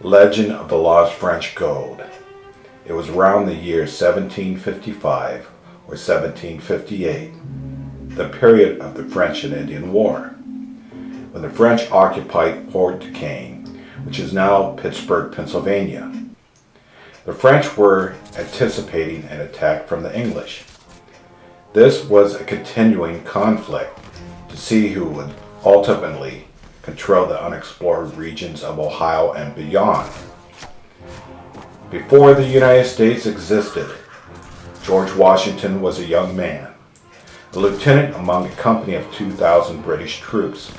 Legend of the Lost French Gold. It was around the year 1755 or 1758, the period of the French and Indian War, when the French occupied Port Duquesne, which is now Pittsburgh, Pennsylvania. The French were anticipating an attack from the English. This was a continuing conflict to see who would ultimately control the unexplored regions of Ohio and beyond. Before the United States existed, George Washington was a young man, a lieutenant among a company of 2,000 British troops.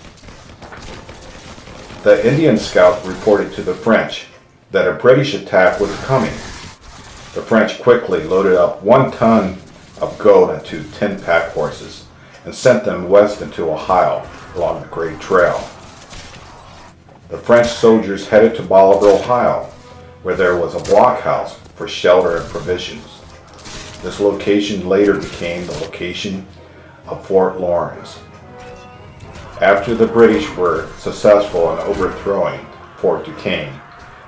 The Indian scout reported to the French that a British attack was coming. The French quickly loaded up 1 ton of gold into 10 pack horses and sent them west into Ohio along the Great Trail. The French soldiers headed to Bolivar, Ohio, where there was a blockhouse for shelter and provisions. This location later became the location of Fort Lawrence. After the British were successful in overthrowing Fort Duquesne,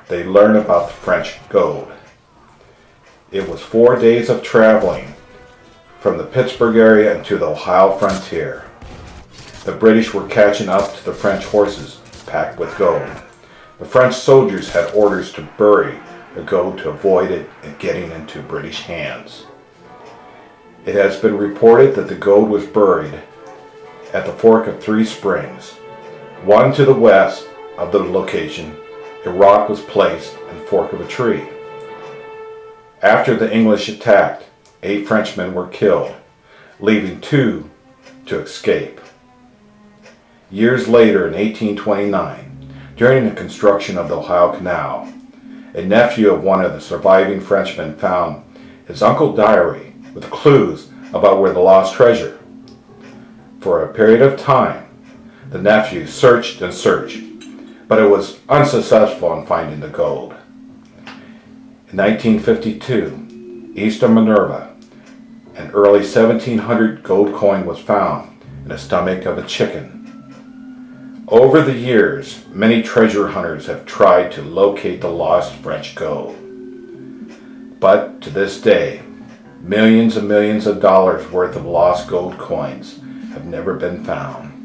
they learned about the French gold. It was 4 days of traveling from the Pittsburgh area into the Ohio frontier. The British were catching up to the French horses packed with gold. The French soldiers had orders to bury the gold to avoid it getting into British hands. It has been reported that the gold was buried at the fork of 3 springs. One to the west of the location, a rock was placed in the fork of a tree. After the English attacked, 8 Frenchmen were killed, leaving 2 to escape. Years later, in 1829, during the construction of the Ohio Canal, a nephew of one of the surviving Frenchmen found his uncle's diary with clues about where the lost treasure. For a period of time, the nephew searched and searched, but it was unsuccessful in finding the gold. In 1952, east of Minerva, an early 1700 gold coin was found in the stomach of a chicken. Over the years, many treasure hunters have tried to locate the lost French gold. But to this day, millions and millions of dollars worth of lost gold coins have never been found.